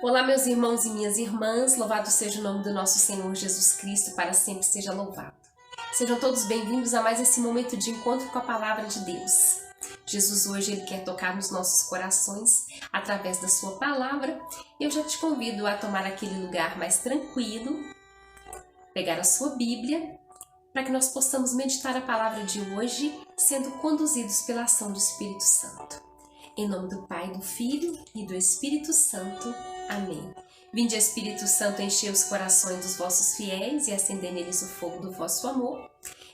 Olá, meus irmãos e minhas irmãs, louvado seja o nome do nosso Senhor Jesus Cristo, para sempre seja louvado. Sejam todos bem-vindos a mais esse momento de encontro com a Palavra de Deus. Jesus hoje ele quer tocar nos nossos corações através da sua palavra. Eu já te convido a tomar aquele lugar mais tranquilo, pegar a sua Bíblia, para que nós possamos meditar a palavra de hoje, sendo conduzidos pela ação do Espírito Santo. Em nome do Pai, do Filho e do Espírito Santo. Amém. Vinde, Espírito Santo, encher os corações dos vossos fiéis e acender neles o fogo do vosso amor.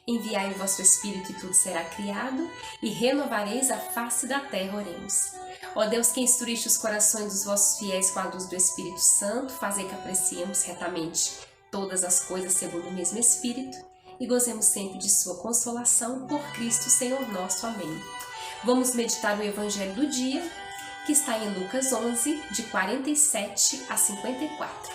Enviai o vosso Espírito e tudo será criado, e renovareis a face da terra, oremos. Ó Deus, que instruíste os corações dos vossos fiéis com a luz do Espírito Santo, fazei que apreciemos retamente todas as coisas segundo o mesmo Espírito, e gozemos sempre de sua consolação por Cristo Senhor nosso. Amém. Vamos meditar no Evangelho do dia, que está em Lucas 11, de 47 a 54.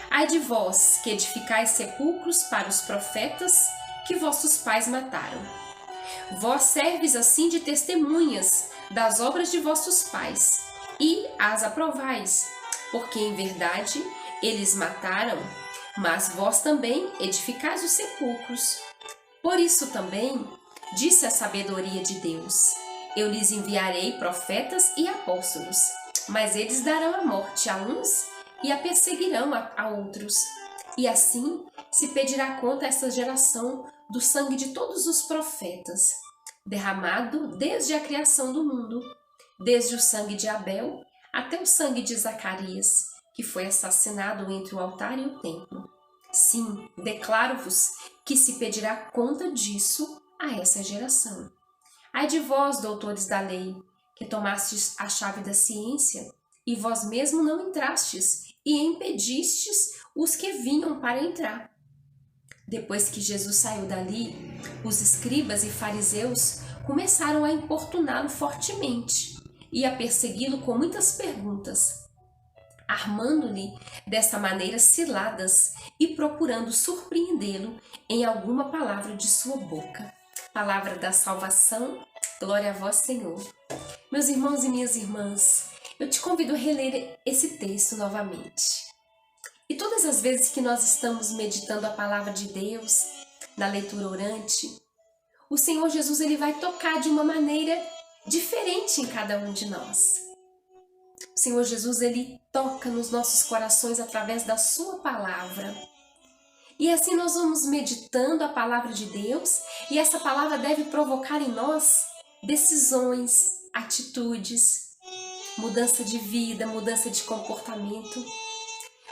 Ai de vós, que edificais sepulcros para os profetas que vossos pais mataram. Vós serves assim de testemunhas das obras de vossos pais, e as aprovais, porque em verdade eles mataram, mas vós também edificais os sepulcros. Por isso também disse a sabedoria de Deus: eu lhes enviarei profetas e apóstolos, mas eles darão a morte a uns e a perseguirão a outros. E assim se pedirá conta a essa geração do sangue de todos os profetas, derramado desde a criação do mundo, desde o sangue de Abel até o sangue de Zacarias, que foi assassinado entre o altar e o templo. Sim, declaro-vos que se pedirá conta disso a essa geração. Ai de vós, doutores da lei, que tomastes a chave da ciência, e vós mesmo não entrastes, e impedistes os que vinham para entrar. Depois que Jesus saiu dali, os escribas e fariseus começaram a importuná-lo fortemente e a persegui-lo com muitas perguntas, armando-lhe dessa maneira ciladas e procurando surpreendê-lo em alguma palavra de sua boca. Palavra da salvação, glória a vós, Senhor. Meus irmãos e minhas irmãs, eu te convido a reler esse texto novamente. E todas as vezes que nós estamos meditando a palavra de Deus, na leitura orante, o Senhor Jesus ele vai tocar de uma maneira diferente em cada um de nós. O Senhor Jesus ele toca nos nossos corações através da sua palavra. E assim nós vamos meditando a palavra de Deus, e essa palavra deve provocar em nós decisões, atitudes, mudança de vida, mudança de comportamento,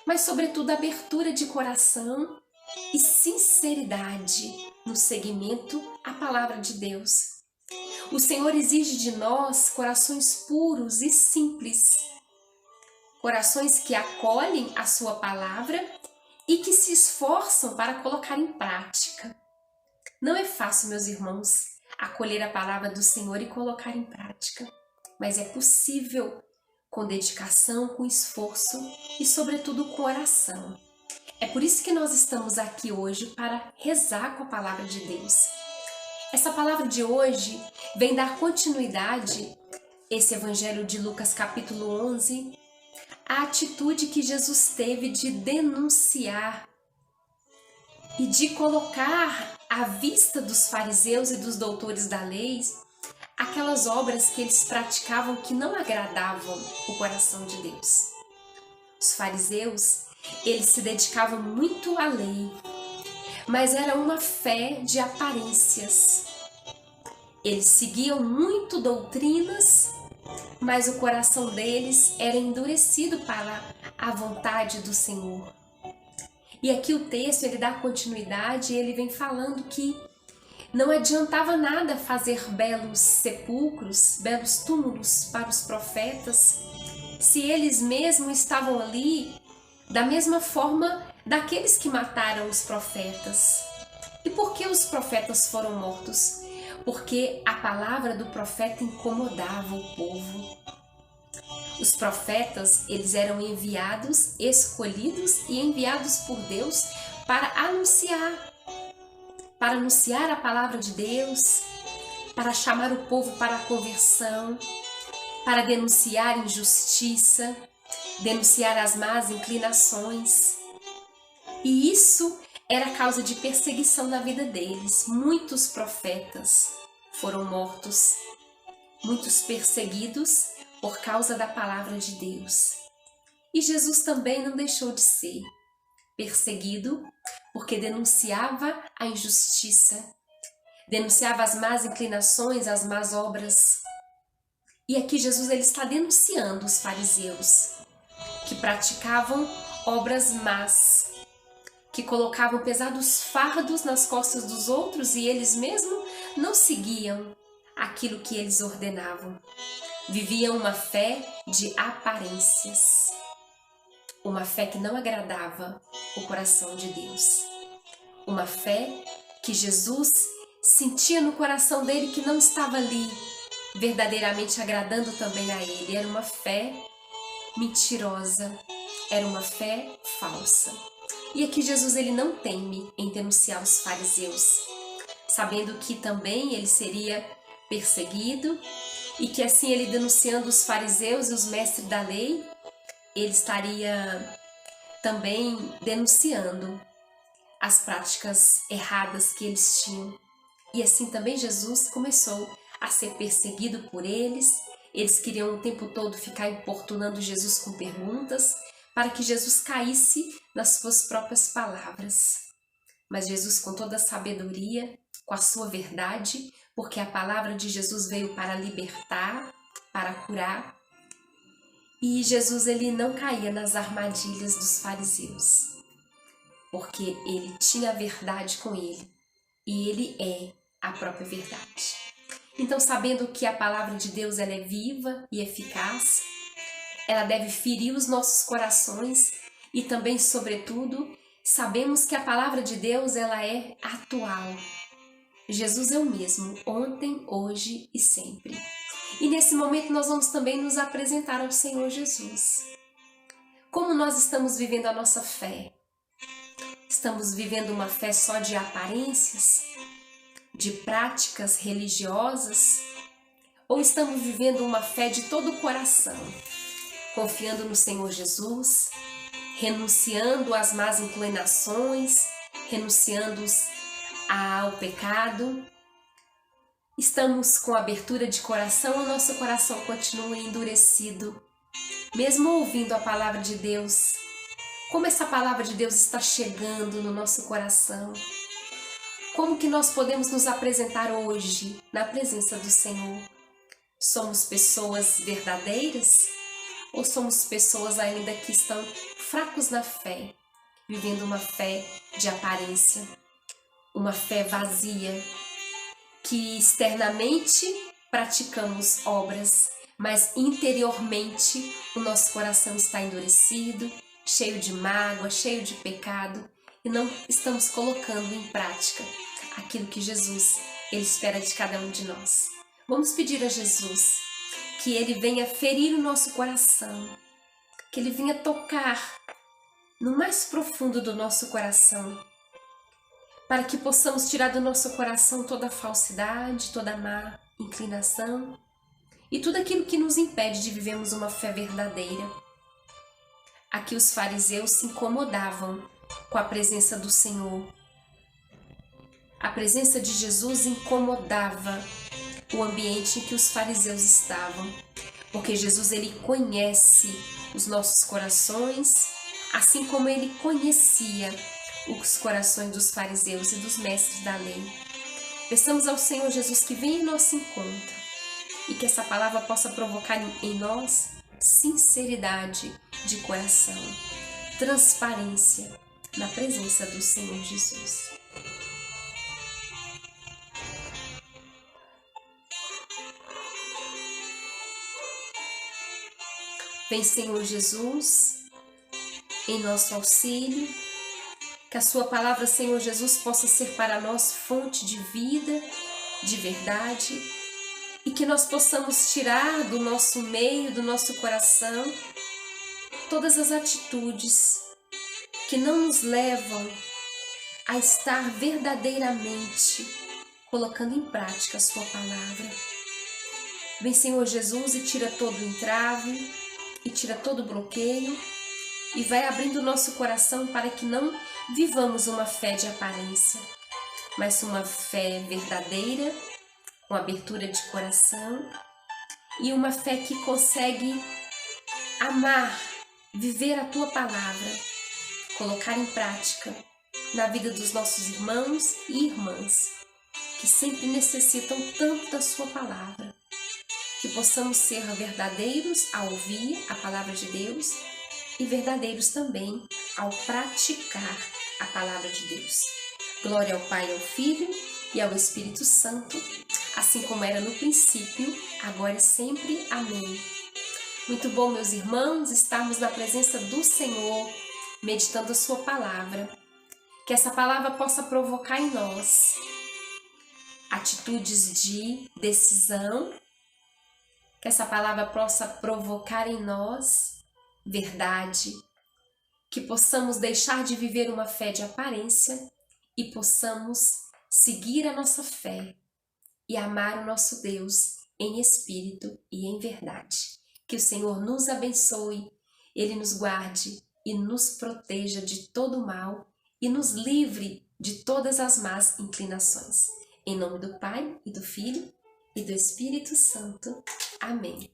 mas sobretudo abertura de coração e sinceridade no seguimento à palavra de Deus. O Senhor exige de nós corações puros e simples, corações que acolhem a sua palavra e que se esforçam para colocar em prática. Não é fácil, meus irmãos, acolher a palavra do Senhor e colocar em prática, mas é possível com dedicação, com esforço e, sobretudo, com oração. É por isso que nós estamos aqui hoje para rezar com a palavra de Deus. Essa palavra de hoje vem dar continuidade, esse Evangelho de Lucas capítulo 11, a atitude que Jesus teve de denunciar e de colocar à vista dos fariseus e dos doutores da lei aquelas obras que eles praticavam que não agradavam o coração de Deus. Os fariseus, eles se dedicavam muito à lei, mas era uma fé de aparências. Eles seguiam muito doutrinas, mas o coração deles era endurecido para a vontade do Senhor. E aqui o texto ele dá continuidade e ele vem falando que não adiantava nada fazer belos sepulcros, belos túmulos para os profetas, se eles mesmos estavam ali da mesma forma daqueles que mataram os profetas. E por que os profetas foram mortos? Porque a palavra do profeta incomodava o povo. Os profetas, eles eram enviados, escolhidos e enviados por Deus para anunciar a palavra de Deus, para chamar o povo para a conversão, para denunciar injustiça, denunciar as más inclinações. E isso era causa de perseguição na vida deles. Muitos profetas foram mortos, muitos perseguidos por causa da palavra de Deus. E Jesus também não deixou de ser perseguido porque denunciava a injustiça, denunciava as más inclinações, as más obras. E aqui Jesus ele está denunciando os fariseus que praticavam obras más, que colocavam pesados fardos nas costas dos outros e eles mesmos não seguiam aquilo que eles ordenavam. Viviam uma fé de aparências, uma fé que não agradava o coração de Deus, uma fé que Jesus sentia no coração dele que não estava ali verdadeiramente agradando também a ele. Era uma fé mentirosa, era uma fé falsa. E aqui Jesus ele não teme em denunciar os fariseus, sabendo que também ele seria perseguido e que assim ele denunciando os fariseus e os mestres da lei, ele estaria também denunciando as práticas erradas que eles tinham. E assim também Jesus começou a ser perseguido por eles. Eles queriam o tempo todo ficar importunando Jesus com perguntas para que Jesus caísse nas suas próprias palavras. Mas Jesus, com toda a sabedoria, com a sua verdade, porque a palavra de Jesus veio para libertar, para curar, e Jesus ele não caía nas armadilhas dos fariseus, porque ele tinha a verdade com ele, e ele é a própria verdade. Então, sabendo que a palavra de Deus ela é viva e eficaz, ela deve ferir os nossos corações e também, sobretudo, sabemos que a palavra de Deus ela é atual. Jesus é o mesmo, ontem, hoje e sempre. E nesse momento nós vamos também nos apresentar ao Senhor Jesus. Como nós estamos vivendo a nossa fé? Estamos vivendo uma fé só de aparências, de práticas religiosas? Ou estamos vivendo uma fé de todo o coração, confiando no Senhor Jesus, renunciando às más inclinações, renunciando ao pecado? Estamos com abertura de coração ou nosso coração continua endurecido? Mesmo ouvindo a palavra de Deus, como essa palavra de Deus está chegando no nosso coração? Como que nós podemos nos apresentar hoje na presença do Senhor? Somos pessoas verdadeiras? Ou somos pessoas ainda que estão fracos na fé, vivendo uma fé de aparência, uma fé vazia, que externamente praticamos obras, mas interiormente o nosso coração está endurecido, cheio de mágoa, cheio de pecado, e não estamos colocando em prática aquilo que Jesus ele espera de cada um de nós. Vamos pedir a Jesus que ele venha ferir o nosso coração, que ele venha tocar no mais profundo do nosso coração, para que possamos tirar do nosso coração toda a falsidade, toda a má inclinação e tudo aquilo que nos impede de vivermos uma fé verdadeira. Aqui os fariseus se incomodavam com a presença do Senhor. A presença de Jesus incomodava o ambiente em que os fariseus estavam, porque Jesus ele conhece os nossos corações, assim como ele conhecia os corações dos fariseus e dos mestres da lei. Peçamos ao Senhor Jesus que venha em nosso encontro e que essa palavra possa provocar em nós sinceridade de coração, transparência na presença do Senhor Jesus. Vem, Senhor Jesus, em nosso auxílio, que a sua palavra, Senhor Jesus, possa ser para nós fonte de vida, de verdade, e que nós possamos tirar do nosso meio, do nosso coração, todas as atitudes que não nos levam a estar verdadeiramente colocando em prática a sua palavra. Vem, Senhor Jesus, e tira todo o entrave, e tira todo bloqueio e vai abrindo o nosso coração para que não vivamos uma fé de aparência, mas uma fé verdadeira, com abertura de coração e uma fé que consegue amar, viver a tua palavra, colocar em prática na vida dos nossos irmãos e irmãs que sempre necessitam tanto da sua palavra. Que possamos ser verdadeiros ao ouvir a palavra de Deus e verdadeiros também ao praticar a palavra de Deus. Glória ao Pai, ao Filho e ao Espírito Santo, assim como era no princípio, agora e sempre. Amém. Muito bom, meus irmãos, estarmos na presença do Senhor, meditando a sua palavra. Que essa palavra possa provocar em nós atitudes de decisão, que essa palavra possa provocar em nós verdade, que possamos deixar de viver uma fé de aparência e possamos seguir a nossa fé e amar o nosso Deus em espírito e em verdade. Que o Senhor nos abençoe, Ele nos guarde e nos proteja de todo mal e nos livre de todas as más inclinações. Em nome do Pai, e do Filho, e do Espírito Santo. Amém.